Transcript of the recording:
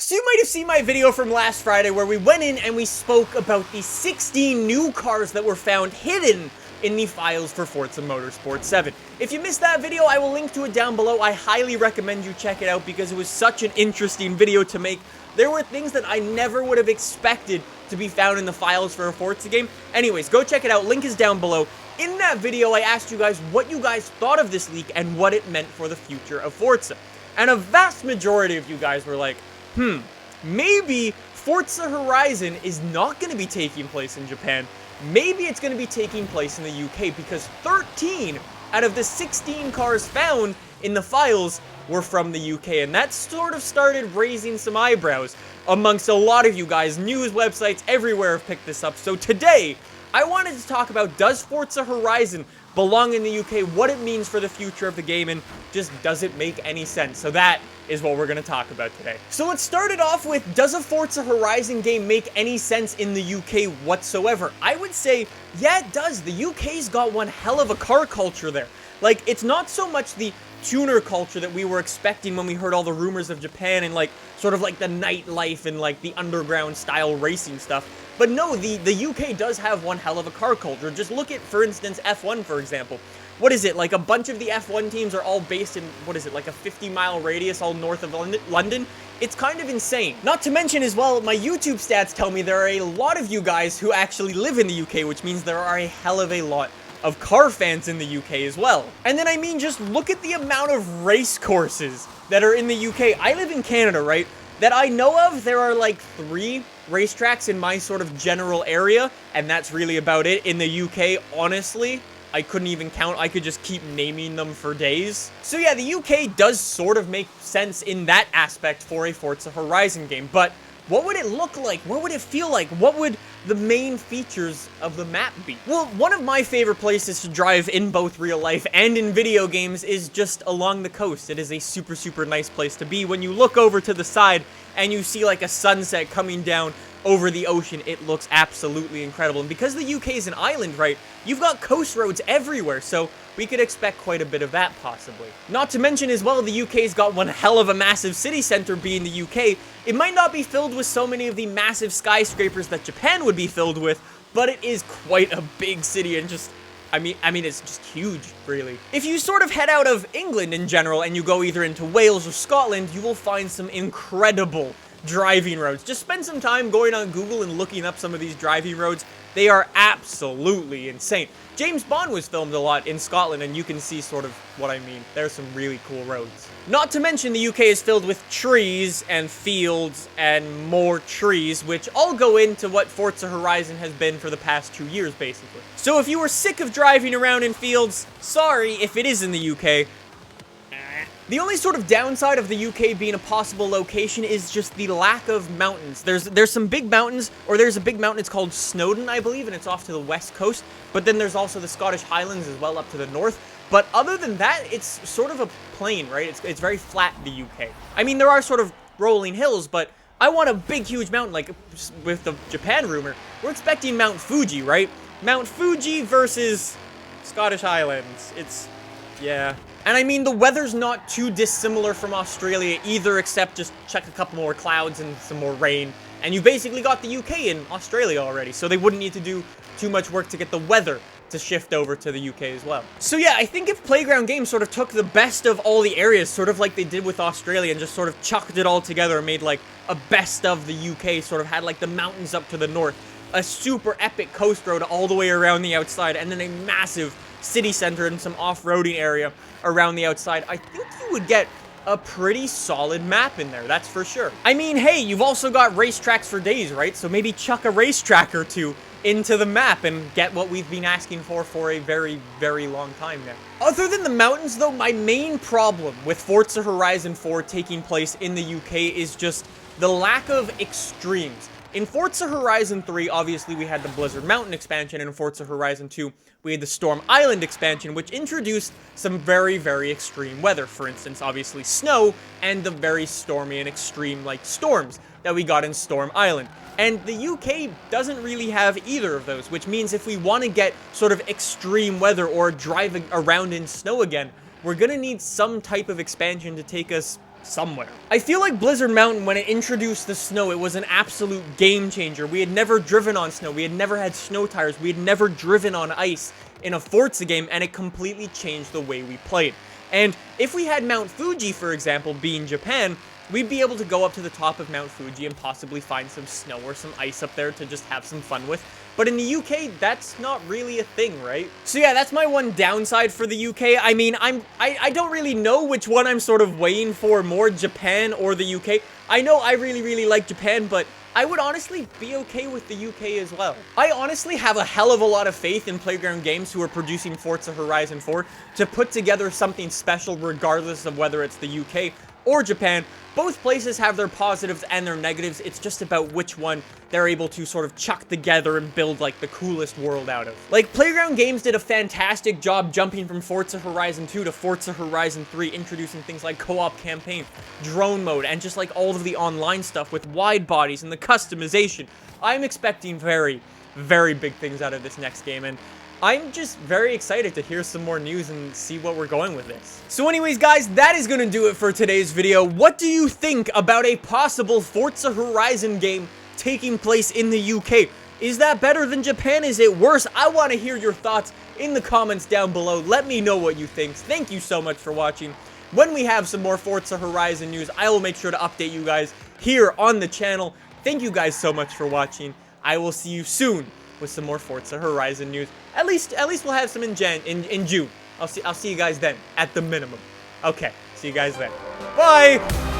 So you might have seen my video from last Friday where we went in and we spoke about the 16 new cars that were found hidden in the files for Forza Motorsport 7. If you missed that video, I will link to it down below. I highly recommend you check it out because it was such an interesting video to make. There were things that I never would have expected to be found in the files for a Forza game. Anyways, go check it out. Link is down below. In that video, I asked you guys what you guys thought of this leak and what it meant for the future of Forza. And a vast majority of you guys were like, maybe Forza Horizon is not going to be taking place in Japan. Maybe it's going to be taking place in the UK because 13 out of the 16 cars found in the files were from the UK. And that sort of started raising some eyebrows amongst a lot of you guys. News websites everywhere have picked this up. So today, I wanted to talk about, does Forza Horizon belong in the UK, what it means for the future of the game, and just does it make any sense? So that is what we're going to talk about today. So let's start it off with, does a Forza Horizon game make any sense in the UK whatsoever? I would say, yeah, it does. The UK's got one hell of a car culture there. Like, it's not so much the tuner culture that we were expecting when we heard all the rumors of Japan and, like, sort of like the nightlife and, like, the underground style racing stuff. But no, the UK does have one hell of a car culture. Just look at, for instance, F1, for example. What is it, like a bunch of the F1 teams are all based in, what is it, like a 50-mile radius all north of London? It's kind of insane. Not to mention as well, my YouTube stats tell me there are a lot of you guys who actually live in the UK, which means there are a hell of a lot of car fans in the UK as well. And then, I mean, just look at the amount of race courses that are in the UK. I live in Canada, right? That I know of, there are like 3 racetracks in my sort of general area, and that's really about it. In the UK, honestly, I couldn't even count. I could just keep naming them for days. So yeah, the UK does sort of make sense in that aspect for a Forza Horizon game, but what would it look like? What would it feel like? What would the main features of the map be? Well, one of my favorite places to drive in both real life and in video games is just along the coast. It is a super, super nice place to be. When you look over to the side and you see like a sunset coming down over the ocean, it looks absolutely incredible. And because the UK is an island, right, you've got coast roads everywhere, so we could expect quite a bit of that, possibly. Not to mention as well, the UK's got one hell of a massive city center being the UK. It might not be filled with so many of the massive skyscrapers that Japan would be filled with, but it is quite a big city and just, I mean, it's just huge, really. If you sort of head out of England in general and you go either into Wales or Scotland, you will find some incredible driving roads. Just spend some time going on Google and looking up some of these driving roads. They are absolutely insane. James Bond was filmed a lot in Scotland, and you can see sort of what I mean. There's some really cool roads. Not to mention the UK is filled with trees and fields and more trees, which all go into what Forza Horizon has been for the past 2 years, basically. So if you were sick of driving around in fields, sorry if it is in the UK. The only sort of downside of the UK being a possible location is just the lack of mountains. There's some big mountains, or there's a big mountain, it's called Snowdon, I believe, and it's off to the west coast. But then there's also the Scottish Highlands as well up to the north. But other than that, it's sort of a plain, right? It's very flat, the UK. I mean, there are sort of rolling hills, but I want a big, huge mountain, like with the Japan rumor. We're expecting Mount Fuji, right? Mount Fuji versus Scottish Highlands. Yeah. And I mean, the weather's not too dissimilar from Australia either, except just check a couple more clouds and some more rain. And you basically got the UK in Australia already, so they wouldn't need to do too much work to get the weather to shift over to the UK as well. So yeah, I think if Playground Games sort of took the best of all the areas, sort of like they did with Australia, and just sort of chucked it all together and made like a best of the UK, sort of had like the mountains up to the north, a super epic coast road all the way around the outside, and then a massive city center and some off-roading area around the outside, I think you would get a pretty solid map in there, that's for sure. I mean, hey, you've also got racetracks for days, right? So maybe chuck a racetrack or two into the map and get what we've been asking for a very, very long time now. Other than the mountains, though, my main problem with Forza Horizon 4 taking place in the UK is just the lack of extremes. In Forza Horizon 3, obviously, we had the Blizzard Mountain expansion, and in Forza Horizon 2, we had the Storm Island expansion, which introduced some very, very extreme weather. For instance, obviously, snow, and the very stormy and extreme, like, storms that we got in Storm Island. And the UK doesn't really have either of those, which means if we want to get sort of extreme weather or driving around in snow again, we're gonna need some type of expansion to take us somewhere. I feel like Blizzard Mountain, when it introduced the snow, it was an absolute game changer. We had never driven on snow. We had never had snow tires. We had never driven on ice in a Forza game, and it completely changed the way we played. And if we had Mount Fuji, for example, being Japan, we'd be able to go up to the top of Mount Fuji and possibly find some snow or some ice up there to just have some fun with. But in the UK, that's not really a thing, right? So yeah, that's my one downside for the UK. I mean, I don't really know which one I'm sort of waiting for more, Japan or the UK. I know I really like Japan, but I would honestly be okay with the UK as well. I honestly have a hell of a lot of faith in Playground Games, who are producing Forza Horizon 4, to put together something special regardless of whether it's the UK or Japan. Both places have their positives and their negatives. It's just about which one they're able to sort of chuck together and build like the coolest world out of. Like, Playground Games did a fantastic job jumping from Forza Horizon 2 to Forza Horizon 3, introducing things like co-op campaign, drone mode, and just like all of the online stuff with wide bodies and the customization. I'm expecting very big things out of this next game, and I'm just very excited to hear some more news and see what we're going with this. So anyways, guys, that is going to do it for today's video. What do you think about a possible Forza Horizon game taking place in the UK? Is that better than Japan? Is it worse? I want to hear your thoughts in the comments down below. Let me know what you think. Thank you so much for watching. When we have some more Forza Horizon news, I will make sure to update you guys here on the channel. Thank you guys so much for watching. I will see you soon with some more Forza Horizon news. At least we'll have some in June. I'll see you guys then, at the minimum. Okay, see you guys then. Bye!